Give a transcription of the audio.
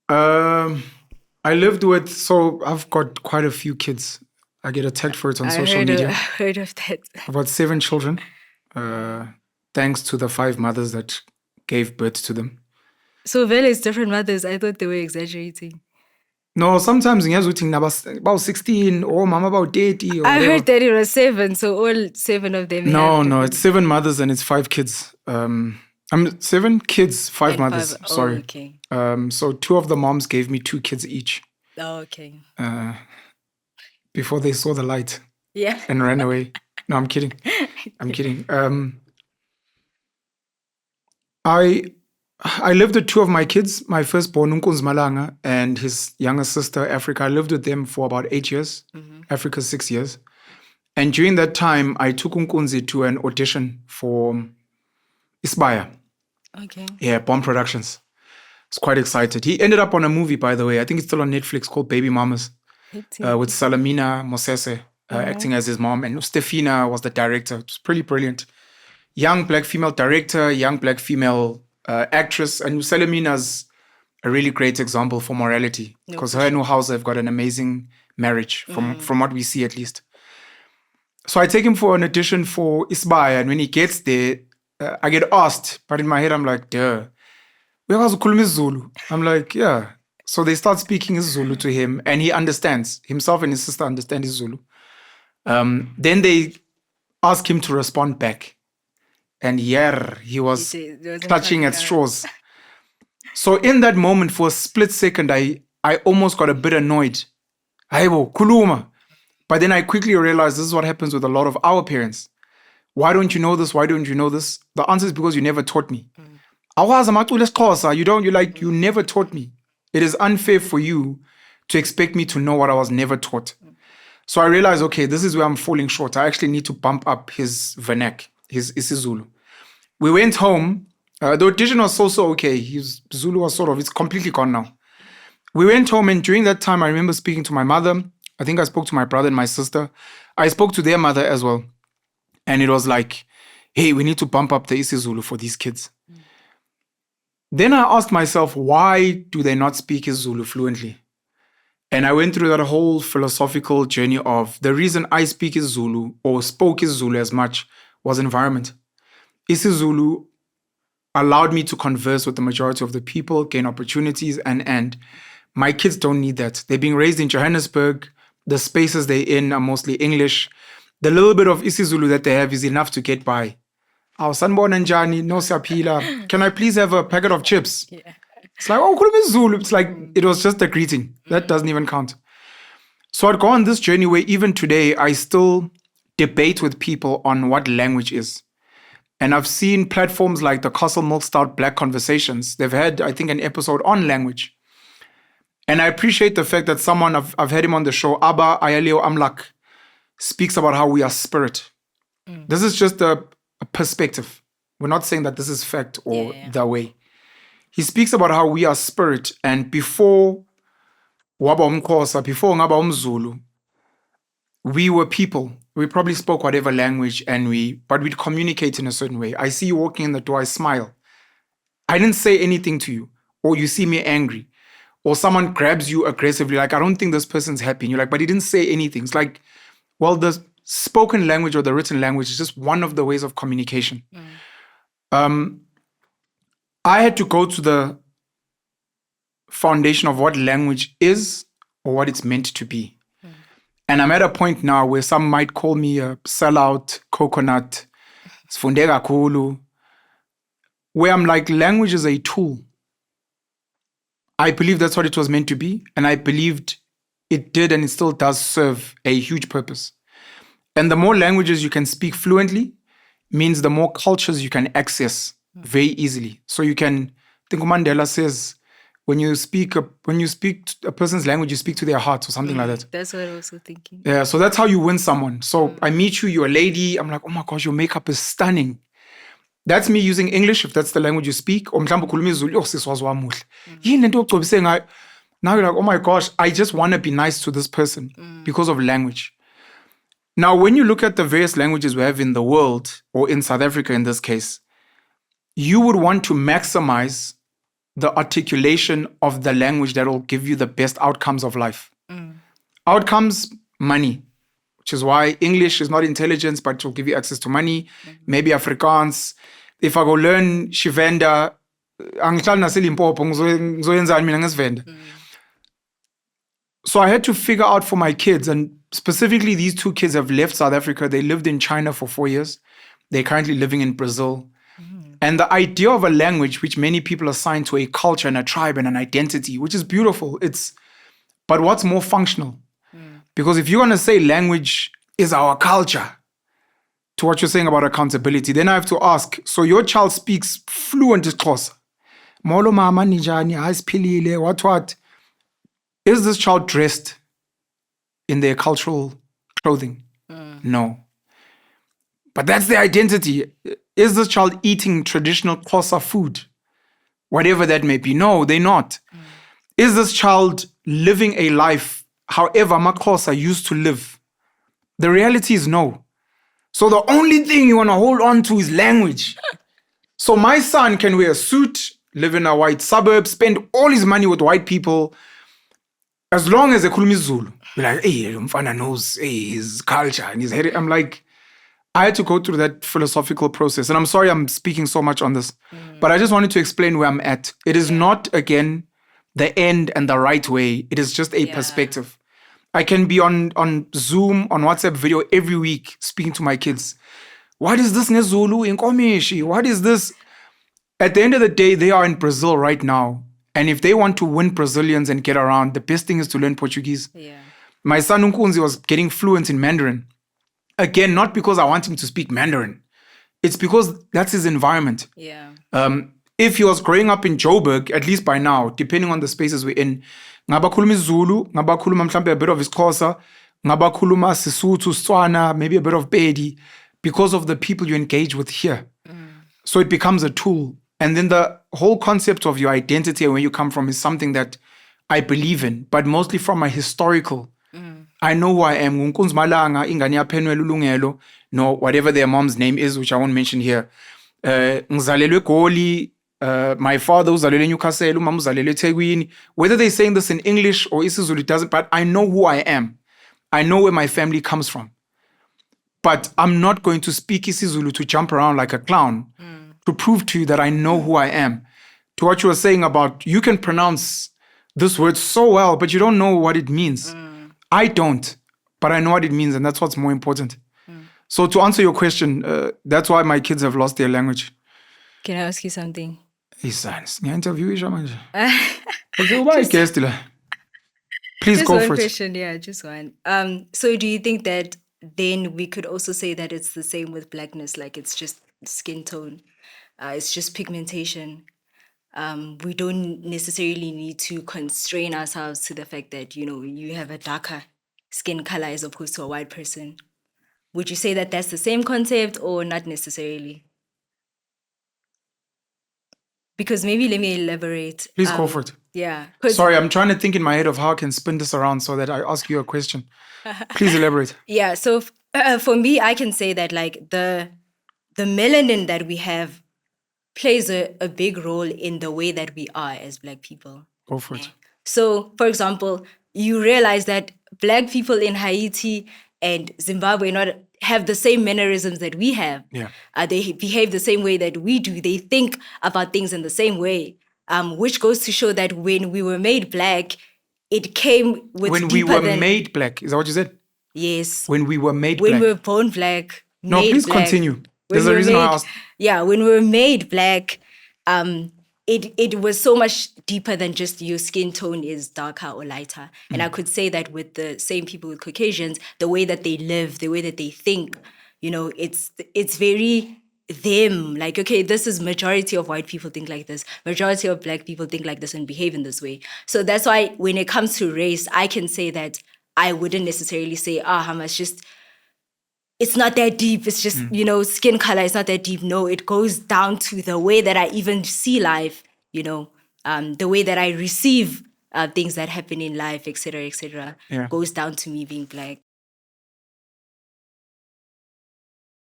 Um, I lived with, so I've got quite a few kids. I get attacked for it on social I media. heard of that. About 7 children, thanks to the 5 mothers that gave birth to them. So Vele is different mothers. I thought they were exaggerating. No, sometimes ngiyazi ukuthi about 16 or mama about 30 or I whatever. heard that it was 7, so all 7 of them No, have no, it's 7 mothers and it's 5 kids. I'm 7 kids, 5 and mothers. 5. Sorry. Oh, okay. So 2 of the moms gave me 2 kids each Oh, okay. before they saw the light Yeah. and ran away. No, I'm kidding. I'm kidding. I lived with 2 of my kids, my firstborn Nkunzi Malanga and his younger sister Africa. I lived with them for about 8 years. Africa 6 years. And during that time, I took Nkunzi to an audition for Isbaya. Okay. Yeah, Bomb Productions. I was quite excited. He ended up on a movie, by the way. I think it's still on Netflix called Baby Mamas with Salamina Mosese acting as his mom. And Stefina was the director. It was pretty brilliant. Young black female director, young black female actress. And Salamina's a really great example for morality because her and Uhausa have got an amazing marriage from what we see at least. So I take him for an audition for Isbaya. And when he gets there, I get asked. But in my head, I'm like, duh. Uyakwazi ukukhuluma isiZulu? I'm like, yeah. So they start speaking Zulu to him and he understands. Himself and his sister understand Zulu. Then they ask him to respond back. And he was clutching at straws. So in that moment, for a split second, I almost got a bit annoyed. Aibo, kuluma. But then I quickly realized this is what happens with a lot of our parents. Why don't you know this? Why don't you know this? The answer is because you never taught me. You never taught me. It is unfair for you to expect me to know what I was never taught. So I realized, okay, this is where I'm falling short. I actually need to bump up his vernac, his isiZulu. We went home. The audition was so okay. His Zulu was it's completely gone now. We went home, and during that time, I remember speaking to my mother. I think I spoke to my brother and my sister. I spoke to their mother as well. And it was like, hey, we need to bump up the isiZulu for these kids. Then I asked myself, why do they not speak Zulu fluently? And I went through that whole philosophical journey of the reason I speak Zulu or spoke Zulu as much was environment. isiZulu allowed me to converse with the majority of the people, gain opportunities, and my kids don't need that. They're being raised in Johannesburg. The spaces they're in are mostly English. The little bit of isiZulu that they have is enough to get by. Sanibona njani, no siyaphila. Can I please have a packet of chips? Yeah. It's like, khuluma Zulu. It's like, it was just a greeting. That doesn't even count. So I'd go on this journey where even today, I still debate with people on what language is. And I've seen platforms like the Castle Milk Stout Black Conversations. They've had, I think, an episode on language. And I appreciate the fact that someone, I've had him on the show, Abba Ayaleo Amlak, speaks about how we are spirit. This is just a perspective. We're not saying that this is fact or the way. He speaks about how we are spirit, and before waba umXhosa, before ngaba umZulu, we were people. We probably spoke whatever language, but we'd communicate in a certain way. I see you walking in the door, I smile. I didn't say anything to you, or you see me angry, or someone grabs you aggressively, like, I don't think this person's happy. And you're like, but he didn't say anything. It's like, well, the spoken language or the written language is just one of the ways of communication. I had to go to the foundation of what language is or what it's meant to be. And I'm at a point now where some might call me a sellout, coconut, sifunde kakhulu, where I'm like, language is a tool. I believe that's what it was meant to be. And I believed it did and it still does serve a huge purpose. And the more languages you can speak fluently means the more cultures you can access very easily. So you can, I think Mandela says, when you speak a person's language, you speak to their heart or something like that. That's what I was also thinking. Yeah, so that's how you win someone. So I meet you, you're a lady. I'm like, oh my gosh, your makeup is stunning. That's me using English, if that's the language you speak. Or mhlawumbe ukhuluma isiZulu, sis wazi wami muhle. Yini lento ogcobise ngayo? Now you're like, oh my gosh, I just want to be nice to this person because of language. Now, when you look at the various languages we have in the world, or in South Africa in this case, you would want to maximize the articulation of the language that will give you the best outcomes of life. Outcomes, money, which is why English is not intelligence, but it will give you access to money. Maybe Afrikaans. If I go learn Shivenda, angihlali naseLimpopo, ngizoyenzani mina ngesivenda. So I had to figure out for my kids, and specifically these two kids have left South Africa. They lived in China for 4 years. They're currently living in Brazil. And the idea of a language, which many people assign to a culture and a tribe and an identity, which is beautiful, but what's more functional? Because if you're going to say language is our culture, to what you're saying about accountability, then I have to ask, so your child speaks fluent Xhosa. Molo mama ninjani, asiphilile, what? Is this child dressed in their cultural clothing? No. But that's their identity. Is this child eating traditional Xhosa food? Whatever that may be. No, they're not. Is this child living a life however Xhosa used to live? The reality is no. So the only thing you want to hold on to is language. So my son can wear a suit, live in a white suburb, spend all his money with white people, as long as they call me Zulu. Be like, hey, Mfana knows his culture and his heritage. I'm like, I had to go through that philosophical process. And I'm sorry I'm speaking so much on this, but I just wanted to explain where I'm at. It is not, again, the end and the right way. It is just a perspective. I can be on Zoom, on WhatsApp video every week speaking to my kids. What is this Zulu in Komishi? What is this? At the end of the day, they are in Brazil right now. And if they want to win Brazilians and get around, the best thing is to learn Portuguese. Yeah. My son Nkunzi was getting fluent in Mandarin. Again, not because I want him to speak Mandarin. It's because that's his environment. Yeah. If he was growing up in Joburg, at least by now, depending on the spaces we're in, ngabakhuluma isiZulu, ngabakhuluma mhlambe a bit of isiXhosa, ngabakhuluma Sesotho, Setswana, maybe a bit of Pedi, because of the people you engage with here. So it becomes a tool. And then the whole concept of your identity and where you come from is something that I believe in, but mostly from a historical. I know who I am. Ngunkunzi Malanga, ingane yaPhenwela uLungelo, no, whatever their mom's name is, which I won't mention here. Ngizalelwe eGoli, my father uzalelwe eNewcastle, umama uzalelwe eThekwini. Whether they're saying this in English or isiZulu, it doesn't, but I know who I am. I know where my family comes from. But I'm not going to speak isiZulu to jump around like a clown to prove to you that I know who I am. To what you were saying about, you can pronounce this word so well, but you don't know what it means. I don't, but I know what it means, and that's what's more important. So to answer your question, that's why my kids have lost their language. Can I ask you something? Please just go one for question, yeah, just one. So do you think that then we could also say that it's the same with blackness, like it's just skin tone, it's just pigmentation? We don't necessarily need to constrain ourselves to the fact that, you have a darker skin color as opposed to a white person. Would you say that that's the same concept or not necessarily? Because maybe let me elaborate. Please go for it. Yeah. Sorry, I'm trying to think in my head of how I can spin this around so that I ask you a question. Please elaborate. Yeah. So for me, I can say that like the melanin that we have plays a big role in the way that we are as Black people. Go for it. So, for example, you realize that Black people in Haiti and Zimbabwe not have the same mannerisms that we have. Yeah. They behave the same way that we do. They think about things in the same way, which goes to show that when we were made Black, it came with when we were made Black. Is that what you said? Yes. When we were made Black. When we were born Black. No, please Black. Continue. There's a reason I asked. Yeah, when we were made Black, it was so much deeper than just your skin tone is darker or lighter. And I could say that with the same people with Caucasians, the way that they live, the way that they think, it's very them. Like, okay, this is majority of white people think like this. Majority of Black people think like this and behave in this way. So that's why when it comes to race, I can say that I wouldn't necessarily say, Hamas, just... it's not that deep. It's just, skin color. It's not that deep. No, it goes down to the way that I even see life, the way that I receive things that happen in life, et cetera, goes down to me being Black.